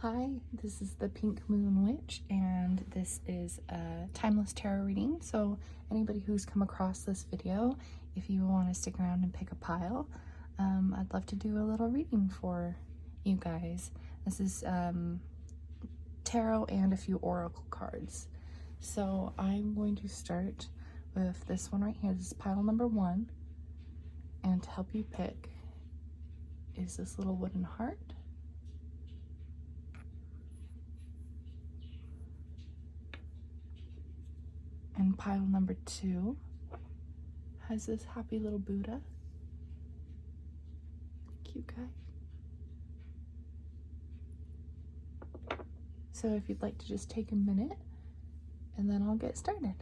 Hi, this is the Pink Moon Witch, and this is a timeless tarot reading. So anybody who's come across this video, if you want to stick around and pick a pile, I'd love to do a little reading for you guys. This is tarot and a few oracle cards. So I'm going to start with this one right here. This is pile number 1, and to help you pick is this little wooden heart. And pile number 2 has this happy little Buddha. Cute guy. So if you'd like to just take a minute, and then I'll get started.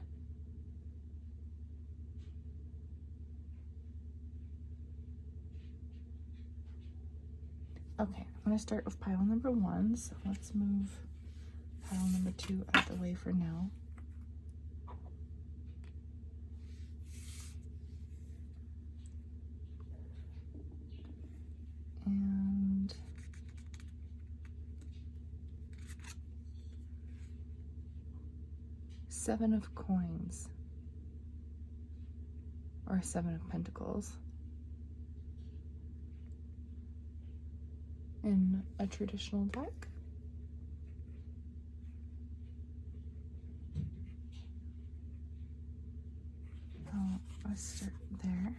Okay, I'm going to start with pile number 1, so let's move pile number 2 out of the way for now. And Seven of Coins, or Seven of Pentacles, in a traditional deck. I'll start there.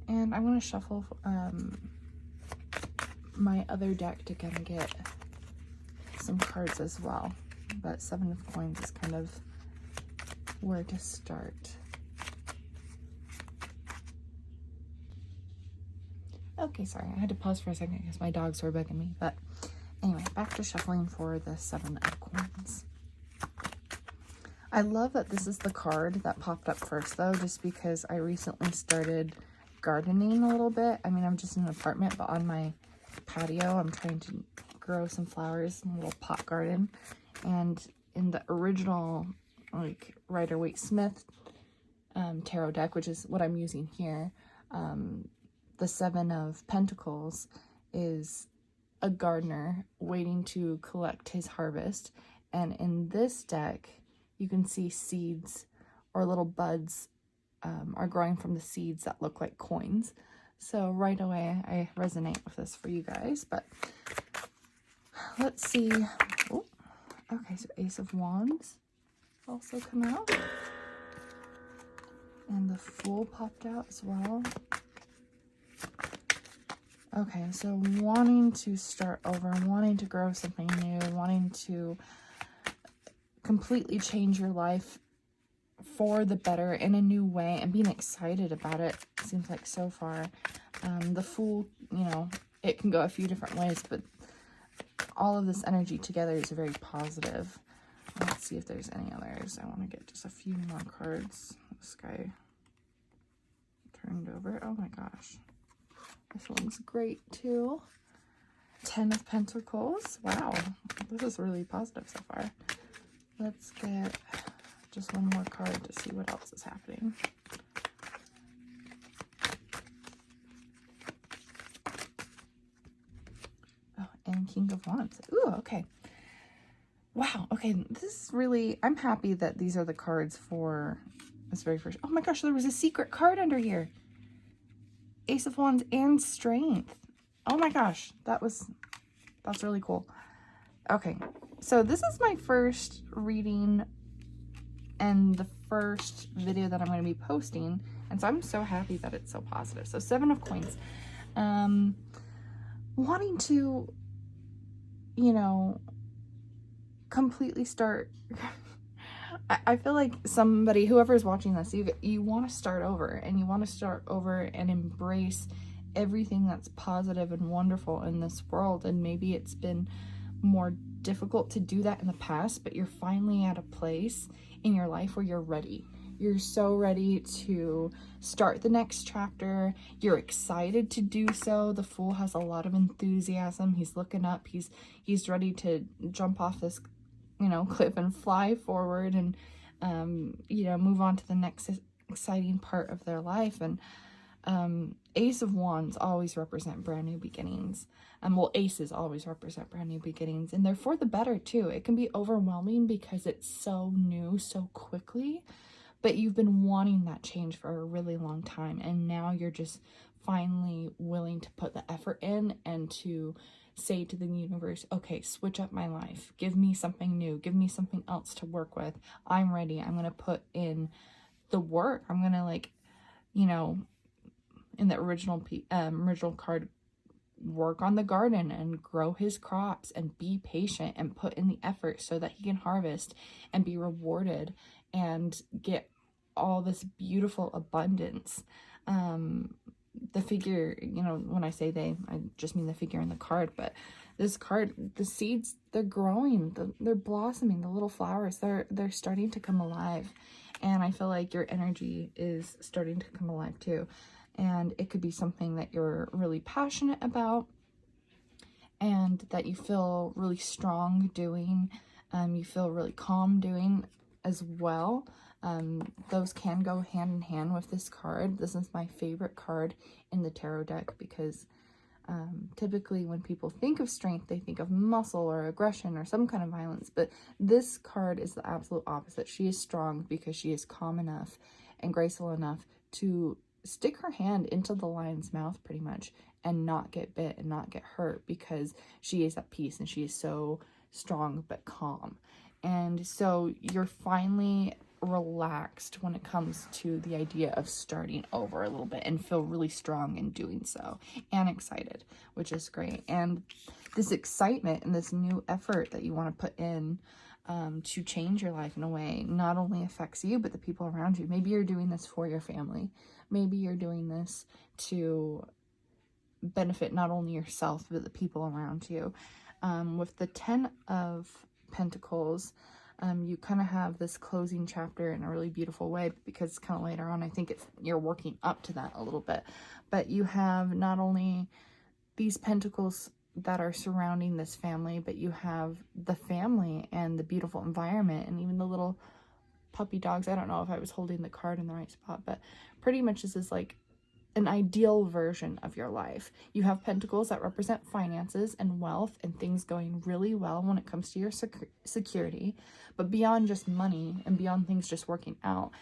And I'm going to shuffle my other deck to kind of get some cards as well. But Seven of Coins is kind of where to start. Okay, sorry, I had to pause for a second because my dogs were bugging me. But anyway, back to shuffling for the Seven of Coins. I love that this is the card that popped up first, though, just because I recently started gardening a little bit. I mean, I'm just in an apartment, but on my patio, I'm trying to grow some flowers in a little pot garden. And in the original, like, Rider-Waite-Smith tarot deck, which is what I'm using here, the Seven of Pentacles is a gardener waiting to collect his harvest. And in this deck, you can see seeds or little buds are growing from the seeds that look like coins. So right away, I resonate with this for you guys. But let's see. Oh, okay, so Ace of Wands also come out. And the Fool popped out as well. Okay, so wanting to start over, wanting to grow something new, wanting to completely change your life for the better in a new way, and being excited about it, seems like so far. The Fool, you know, it can go a few different ways, but all of this energy together is very positive. Let's see if there's any others. I want to get just a few more cards. This guy turned over. Oh my gosh. This one's great too. 10 of Pentacles. Wow, this is really positive so far. Let's get just one more card to see what else is happening. Oh, and King of Wands. Ooh, okay. Wow, okay, this is really, I'm happy that these are the cards for this very first. Oh my gosh, there was a secret card under here. Ace of Wands and Strength. Oh my gosh, that's really cool. Okay, so this is my first reading and the first video that I'm going to be posting, and so I'm so happy that it's so positive. So Seven of Coins. Wanting to, you know, completely start... I feel like somebody, whoever's watching this, you want to start over, and you want to start over and embrace everything that's positive and wonderful in this world. And maybe it's been more difficult to do that in the past, but you're finally at a place in your life where you're ready. You're so ready to start the next chapter. You're excited to do so. The Fool has a lot of enthusiasm. He's looking up. He's ready to jump off this, you know, cliff and fly forward and, you know, move on to the next exciting part of their life. And Ace of Wands always represent brand new beginnings. Well, aces always represent brand new beginnings, and they're for the better too. It can be overwhelming because it's so new so quickly, but you've been wanting that change for a really long time, and now you're just finally willing to put the effort in and to say to the universe, okay, switch up my life. Give me something new. Give me something else to work with. I'm ready. I'm going to put in the work. I'm going to, like, you know, in the original card, work on the garden and grow his crops and be patient and put in the effort so that he can harvest and be rewarded and get all this beautiful abundance. The figure, you know, when I say they, I just mean the figure in the card, but this card, the seeds, they're growing, they're blossoming, the little flowers, they're starting to come alive. And I feel like your energy is starting to come alive too. And it could be something that you're really passionate about and that you feel really strong doing. You feel really calm doing as well. Those can go hand in hand with this card. This is my favorite card in the tarot deck because typically when people think of strength, they think of muscle or aggression or some kind of violence, but this card is the absolute opposite. She is strong because she is calm enough and graceful enough to stick her hand into the lion's mouth pretty much and not get bit and not get hurt because she is at peace and she is so strong but calm. And so you're finally relaxed when it comes to the idea of starting over a little bit and feel really strong in doing so and excited, which is great. And this excitement and this new effort that you want to put in to change your life in a way not only affects you but the people around you. Maybe you're doing this for your family. Maybe you're doing this to benefit not only yourself but the people around you. With the 10 of Pentacles, you kind of have this closing chapter in a really beautiful way because it's kind of later on. I think you're working up to that a little bit, but you have not only these pentacles that are surrounding this family, but you have the family and the beautiful environment and even the little puppy dogs. I don't know if I was holding the card in the right spot, but pretty much this is like an ideal version of your life. You have pentacles that represent finances and wealth and things going really well when it comes to your security, but beyond just money and beyond things just working out,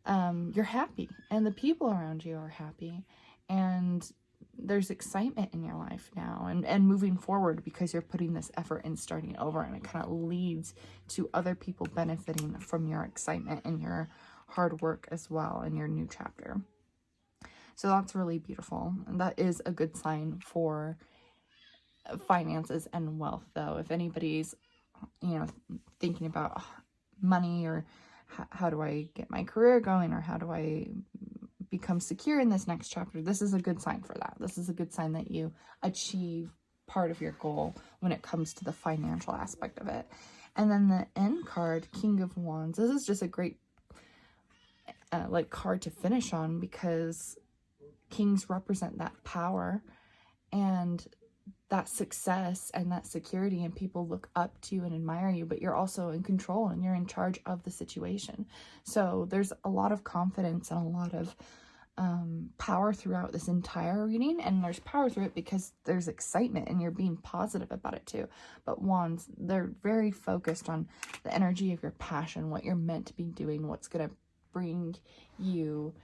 you're happy and the people around you are happy and there's excitement in your life now and moving forward because you're putting this effort in starting over, and it kind of leads to other people benefiting from your excitement and your hard work as well in your new chapter. So that's really beautiful. And that is a good sign for finances and wealth, though. If anybody's, you know, thinking about money or how do I get my career going or how do I become secure in this next chapter, this is a good sign for that. This is a good sign that you achieve part of your goal when it comes to the financial aspect of it. And then the end card, King of Wands. This is just a great like card to finish on because kings represent that power and that success and that security, and people look up to you and admire you, but you're also in control and you're in charge of the situation. So there's a lot of confidence and a lot of power throughout this entire reading, and there's power through it because there's excitement and you're being positive about it too. But wands, they're very focused on the energy of your passion, what you're meant to be doing, what's going to bring you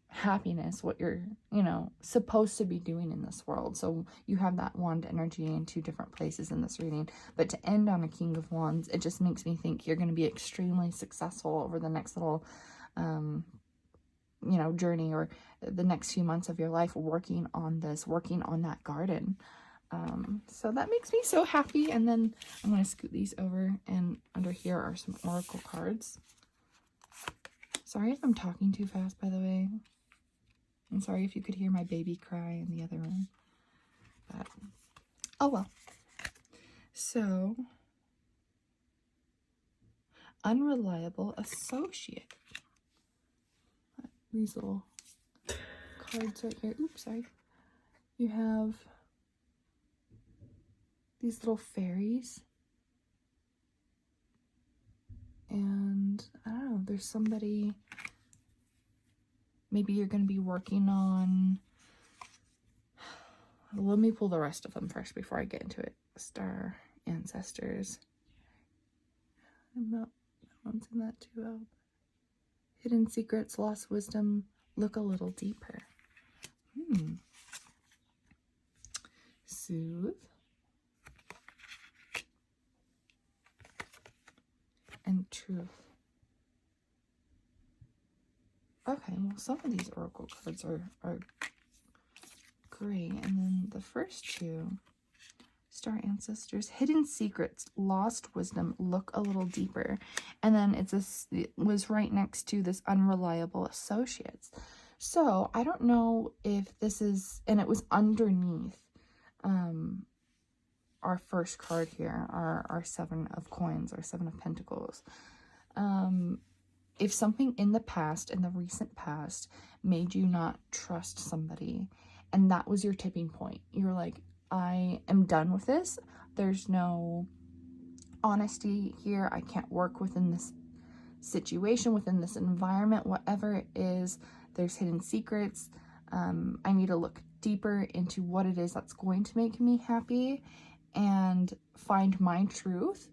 happiness, what you're, you know, supposed to be doing in this world. So you have that wand energy in two different places in this reading. But to end on a King of Wands, it just makes me think you're going to be extremely successful over the next little you know, journey or the next few months of your life working on this, working on that garden. So that makes me so happy. And then I'm going to scoot these over, and under here are some oracle cards. Sorry if I'm talking too fast, by the way. I'm sorry if you could hear my baby cry in the other room. But, oh well. So, unreliable associate. These little cards right here. Oops, sorry. You have these little fairies. And I don't know, there's somebody, maybe you're going to be working on, let me pull the rest of them first before I get into it. Star Ancestors. I'm not balancing that too well. Hidden secrets, lost wisdom, look a little deeper. Soothe. And truth. Okay, well, some of these oracle cards are great. And then the first two, Star Ancestors, hidden secrets, lost wisdom, look a little deeper. And then it was right next to this unreliable associates. So I don't know if this is, and it was underneath our first card here, our Seven of Coins, or Seven of Pentacles. If something in the past, in the recent past, made you not trust somebody, and that was your tipping point, you're like, I am done with this. There's no honesty here. I can't work within this situation, within this environment, whatever it is. There's hidden secrets. I need to look deeper into what it is that's going to make me happy and find my truth.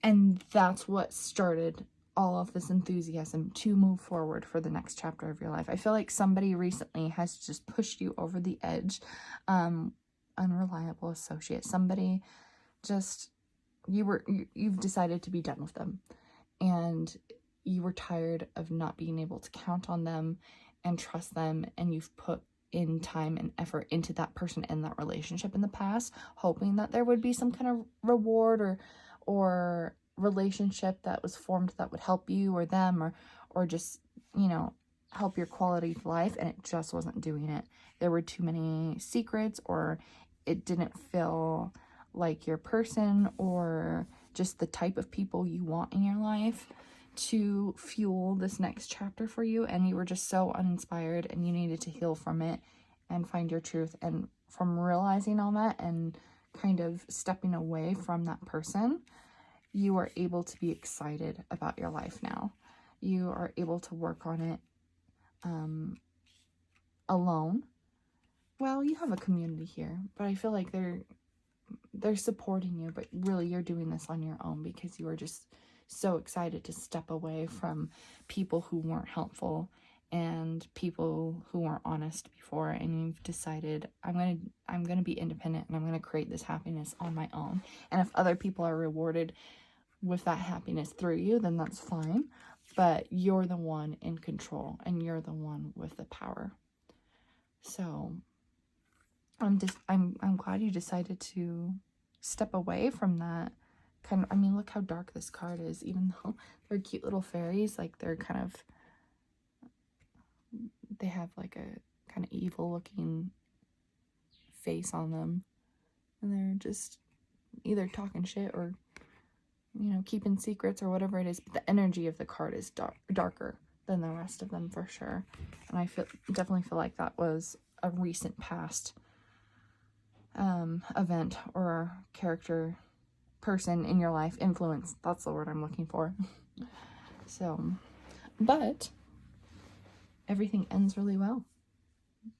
And that's what started all of this enthusiasm to move forward for the next chapter of your life. I feel like somebody recently has just pushed you over the edge. Unreliable associate. Somebody just, you've decided to be done with them. And you were tired of not being able to count on them and trust them. And you've put in time and effort into that person and that relationship in the past, hoping that there would be some kind of reward or relationship that was formed that would help you or them or just, you know, help your quality of life, and it just wasn't doing it. There were too many secrets, or it didn't feel like your person or just the type of people you want in your life to fuel this next chapter for you, and you were just so uninspired and you needed to heal from it and find your truth. And from realizing all that and kind of stepping away from that person, you are able to be excited about your life now. You are able to work on it alone. Well, you have a community here, but I feel like they're supporting you, but really you're doing this on your own because you are just so excited to step away from people who weren't helpful and people who weren't honest before, and you've decided, I'm gonna be independent and I'm gonna create this happiness on my own. And if other people are rewarded with that happiness through you, then that's fine, but you're the one in control and you're the one with the power. So I'm glad you decided to step away from that kind of, I mean, look how dark this card is. Even though they're cute little fairies, like they're kind of, they have like a kind of evil looking face on them, and they're just either talking shit or, you know, keeping secrets or whatever it is. But the energy of the card is darker than the rest of them for sure. And I definitely feel like that was a recent past event or character, person in your life, influence. That's the word I'm looking for. So, but everything ends really well.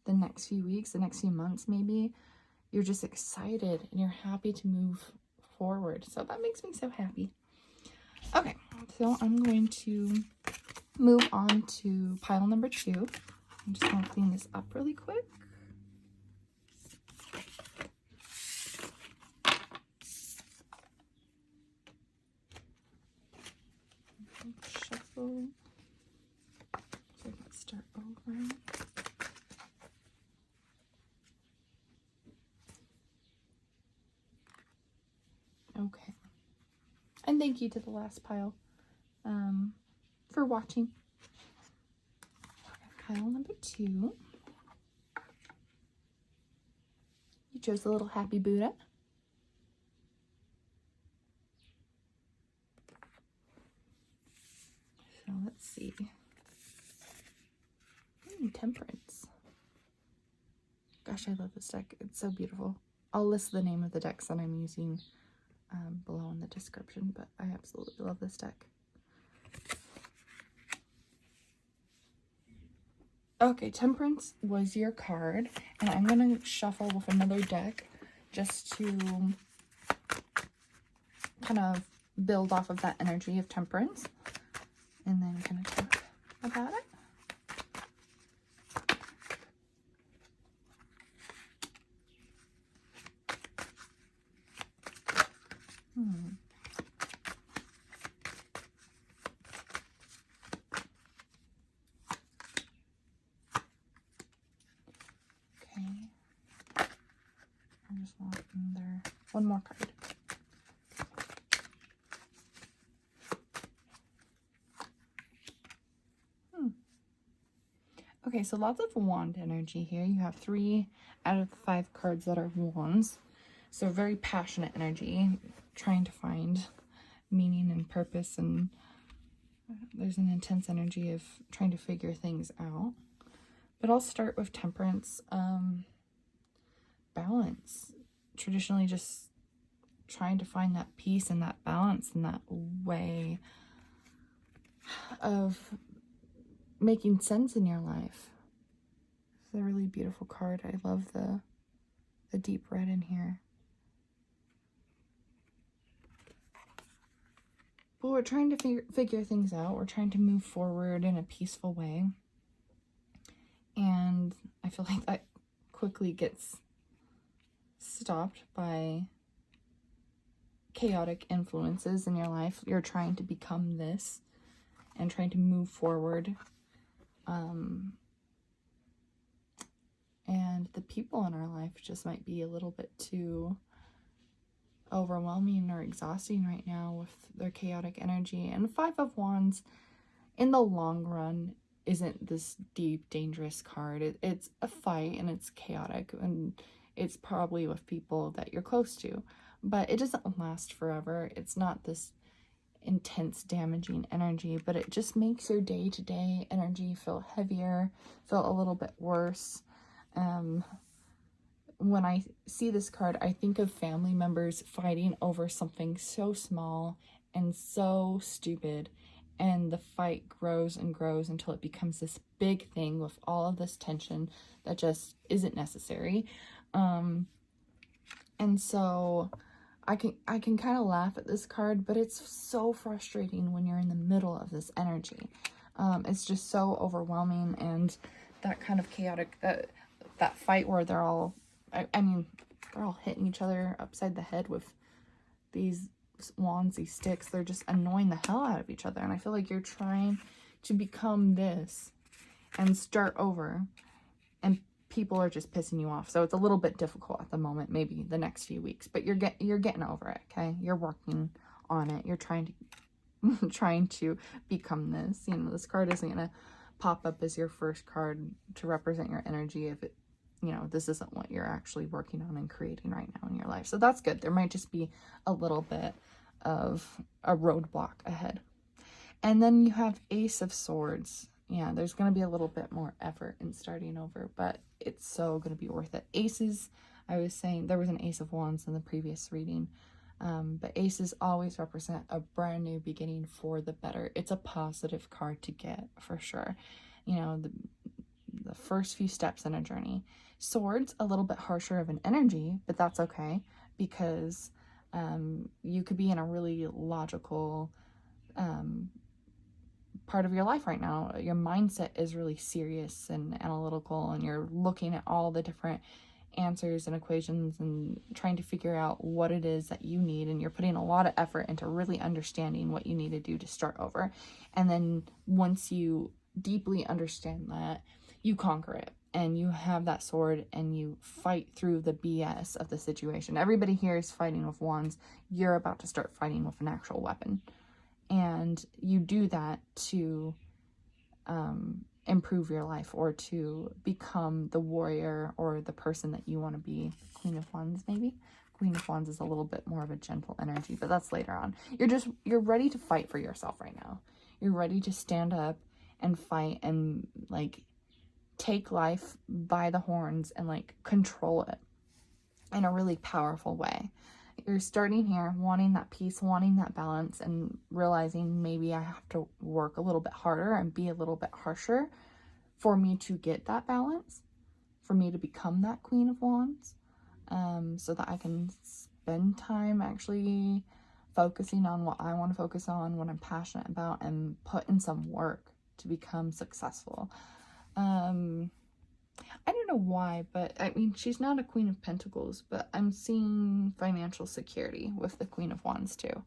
The next few weeks, the next few months, maybe you're just excited and you're happy to move forward. So that makes me so happy. Okay, so I'm going to move on to pile number 2. I'm just going to clean this up really quick. Shuffle. So I can start over. Okay. And thank you to the last pile for watching. Pile number 2. You chose a little happy Buddha. So let's see. Temperance. Gosh, I love this deck. It's so beautiful. I'll list the name of the decks that I'm using below in the description, but I absolutely love this deck. Okay, Temperance was your card, and I'm going to shuffle with another deck just to kind of build off of that energy of Temperance, and then kind of talk about it. I just want another one more card. Okay, so lots of wand energy here. You have 3 out of the 5 cards that are wands. So very passionate energy, trying to find meaning and purpose, and there's an intense energy of trying to figure things out. But I'll start with Temperance. Balance. Traditionally just trying to find that peace and that balance and that way of making sense in your life. It's a really beautiful card. I love the deep red in here. But we're trying to figure things out. We're trying to move forward in a peaceful way. And I feel like that quickly gets stopped by chaotic influences in your life. You're trying to become this and trying to move forward. And the people in our life just might be a little bit too overwhelming or exhausting right now with their chaotic energy. And 5 of Wands, in the long run, isn't this deep, dangerous card. It's a fight and it's chaotic, and it's probably with people that you're close to. But it doesn't last forever. It's not this intense, damaging energy, but it just makes your day-to-day energy feel heavier, feel a little bit worse. When I see this card, I think of family members fighting over something so small and so stupid, and the fight grows and grows until it becomes this big thing with all of this tension that just isn't necessary. And so I can kind of laugh at this card, but it's so frustrating when you're in the middle of this energy. It's just so overwhelming, and that kind of chaotic, that fight where they're all, I mean, they're all hitting each other upside the head with these wands, these sticks. They're just annoying the hell out of each other. And I feel like you're trying to become this and start over, and people are just pissing you off. So it's a little bit difficult at the moment, maybe the next few weeks, but you're getting over it. Okay, you're working on it. You're trying to become this. You know, this card isn't gonna pop up as your first card to represent your energy if it, you know, this isn't what you're actually working on and creating right now in your life. So that's good. There might just be a little bit of a roadblock ahead. And then you have Ace of Swords. Yeah, there's going to be a little bit more effort in starting over, but it's so going to be worth it. Aces, I was saying, there was an Ace of Wands in the previous reading, but aces always represent a brand new beginning for the better. It's a positive card to get, for sure. You know, the first few steps in a journey. Swords, a little bit harsher of an energy, but that's okay, because you could be in a really logical part of your life right now. Your mindset is really serious and analytical, and you're looking at all the different answers and equations and trying to figure out what it is that you need, and you're putting a lot of effort into really understanding what you need to do to start over. And then once you deeply understand that, you conquer it, and you have that sword and you fight through the BS of the situation. Everybody here is fighting with wands. You're about to start fighting with an actual weapon. And you do that to improve your life, or to become the warrior or the person that you want to be. Queen of Wands, maybe? Queen of Wands is a little bit more of a gentle energy, but that's later on. You're ready to fight for yourself right now. You're ready to stand up and fight and, like, take life by the horns and, like, control it in a really powerful way. You're starting here wanting that peace, wanting that balance, and realizing maybe I have to work a little bit harder and be a little bit harsher for me to get that balance, for me to become that Queen of Wands, so that I can spend time actually focusing on what I want to focus on, what I'm passionate about, and put in some work to become successful. I don't know why, but I mean, she's not a Queen of Pentacles, but I'm seeing financial security with the Queen of Wands too.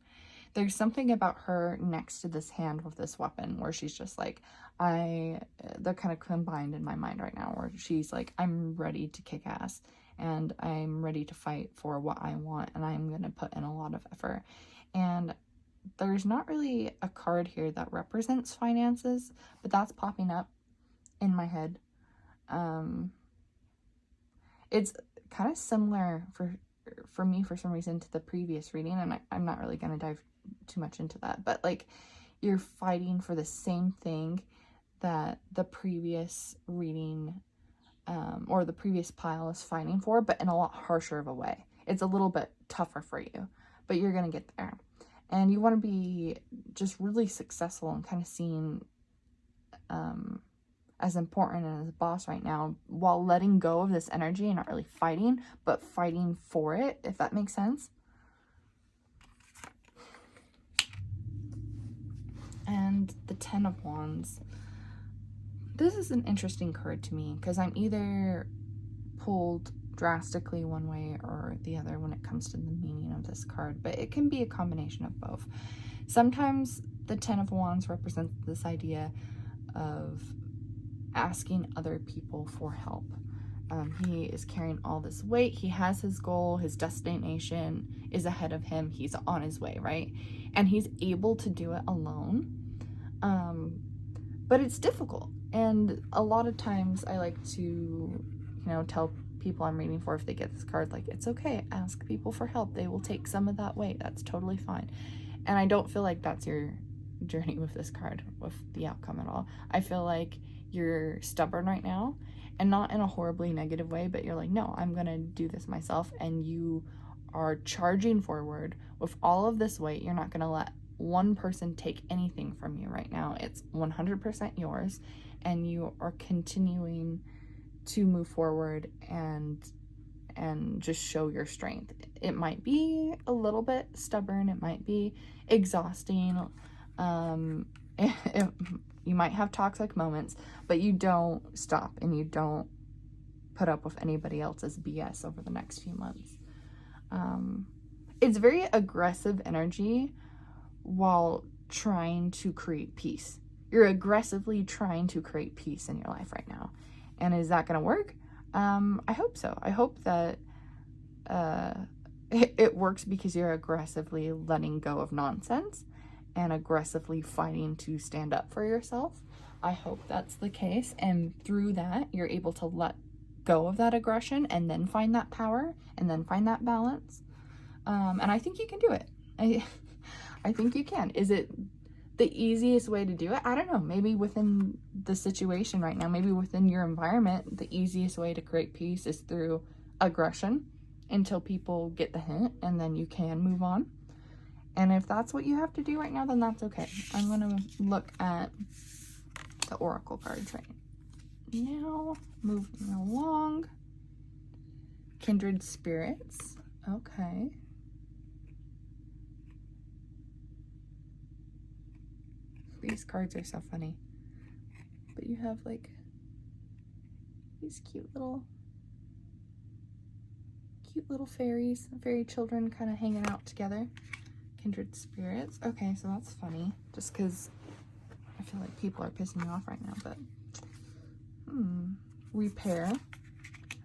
There's something about her next to this hand with this weapon where she's just like, they're kind of combined in my mind right now, where she's like, I'm ready to kick ass and I'm ready to fight for what I want, and I'm going to put in a lot of effort. And there's not really a card here that represents finances, but that's popping up in my head. It's kind of similar for me for some reason to the previous reading, and I'm not really going to dive too much into that, but like, you're fighting for the same thing that the previous reading or the previous pile is fighting for, but in a lot harsher of a way. It's a little bit tougher for you, but you're going to get there. And you want to be just really successful and kind of seen as important and as a boss right now, while letting go of this energy and not really fighting, but fighting for it, if that makes sense. And the Ten of Wands. This is an interesting card to me because I'm either pulled drastically one way or the other when it comes to the meaning of this card, but it can be a combination of both. Sometimes the Ten of Wands represents this idea of asking other people for help. He is carrying all this weight. He has his goal. His destination is ahead of him. He's on his way, right? And he's able to do it alone. But it's difficult. And a lot of times I like to, tell people I'm reading for, if they get this card, like, it's okay. Ask people for help. They will take some of that weight. That's totally fine. And I don't feel like that's your journey with this card, with the outcome at all. I feel like you're stubborn right now, and not in a horribly negative way, but you're like, no, I'm gonna do this myself, and you are charging forward with all of this weight. You're not gonna let one person take anything from you right now. It's 100% yours, and you are continuing to move forward and just show your strength. It might be a little bit stubborn, it might be exhausting, you might have toxic moments, but you don't stop and you don't put up with anybody else's BS over the next few months. It's very aggressive energy while trying to create peace. You're aggressively trying to create peace in your life right now. And is that going to work? I hope so. I hope that it works because you're aggressively letting go of nonsense and aggressively fighting to stand up for yourself. I hope that's the case, and through that you're able to let go of that aggression and then find that power and then find that balance. And I think you can do it. I think you can. Is it the easiest way to do it? I don't know. Maybe within the situation right now, maybe within your environment, the easiest way to create peace is through aggression until people get the hint, and then you can move on. And if that's what you have to do right now, then that's okay. I'm going to look at the Oracle cards right now. Moving along. Kindred Spirits. Okay. These cards are so funny. But you have like these cute little fairies, fairy children kind of hanging out together. Kindred Spirits. Okay, so that's funny. Just because I feel like people are pissing me off right now, but repair.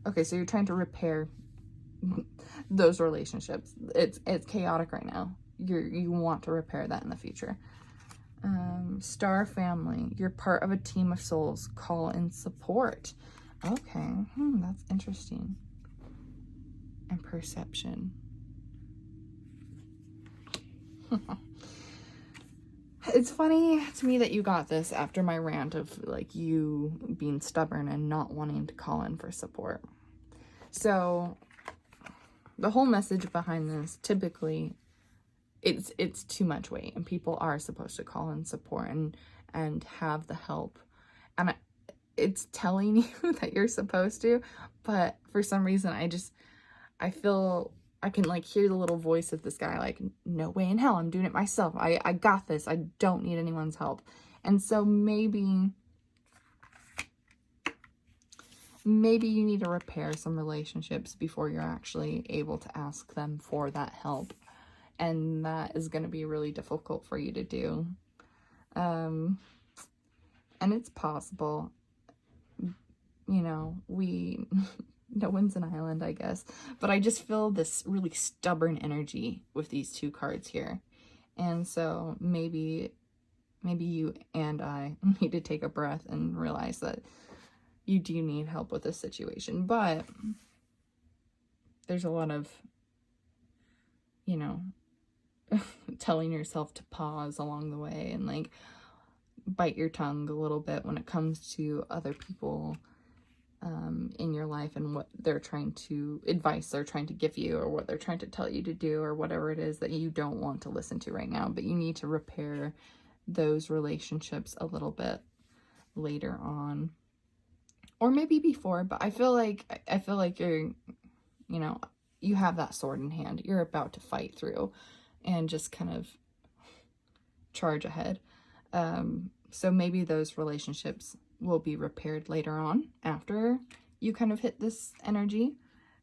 Okay, so you're trying to repair those relationships. It's chaotic right now. You want to repair that in the future. Star family. You're part of a team of souls. Call in support. Okay, that's interesting. And perception. It's funny to me that you got this after my rant of like you being stubborn and not wanting to call in for support. So the whole message behind this, typically it's too much weight, and people are supposed to call in support and have the help. And it's telling you that you're supposed to, but for some reason I feel I can like hear the little voice of this guy like, no way in hell, I'm doing it myself. I got this. I don't need anyone's help. And so maybe you need to repair some relationships before you're actually able to ask them for that help. And that is going to be really difficult for you to do. And it's possible, you know, no one's an island, I guess, but I just feel this really stubborn energy with these two cards here. And so maybe you and I need to take a breath and realize that you do need help with this situation. But there's a lot of, you know, telling yourself to pause along the way and like bite your tongue a little bit when it comes to other people in your life and what they're trying to, advice they're trying to give you, or what they're trying to tell you to do, or whatever it is that you don't want to listen to right now. But you need to repair those relationships a little bit later on, or maybe before. But I feel like you're, you know, you have that sword in hand. You're about to fight through and just kind of charge ahead. So maybe those relationships will be repaired later on after you kind of hit this energy,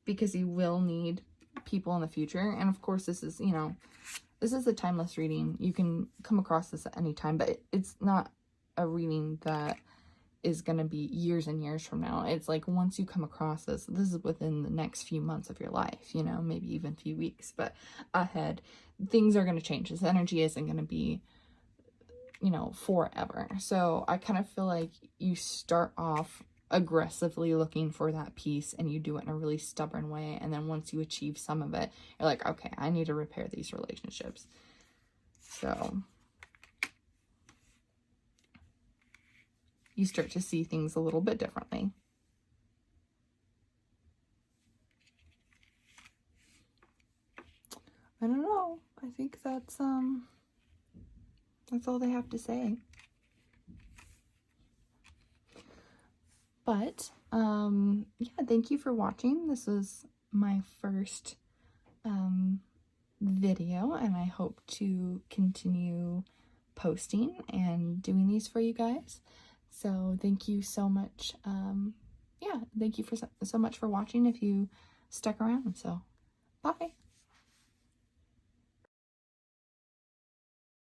because you will need people in the future. And of course, this is, you know, this is a timeless reading. You can come across this at any time, but it's not a reading that is going to be years and years from now. It's like once you come across this is within the next few months of your life, you know, maybe even a few weeks, but ahead, things are going to change. This energy isn't going to be, you know, forever. So I kind of feel like you start off aggressively looking for that peace, and you do it in a really stubborn way. And then once you achieve some of it, you're like, okay, I need to repair these relationships. So you start to see things a little bit differently. I don't know. I think that's all they have to say. But yeah, thank you for watching. This was my first video, and I hope to continue posting and doing these for you guys. So thank you so much. Yeah, thank you for so much for watching if you stuck around. So bye.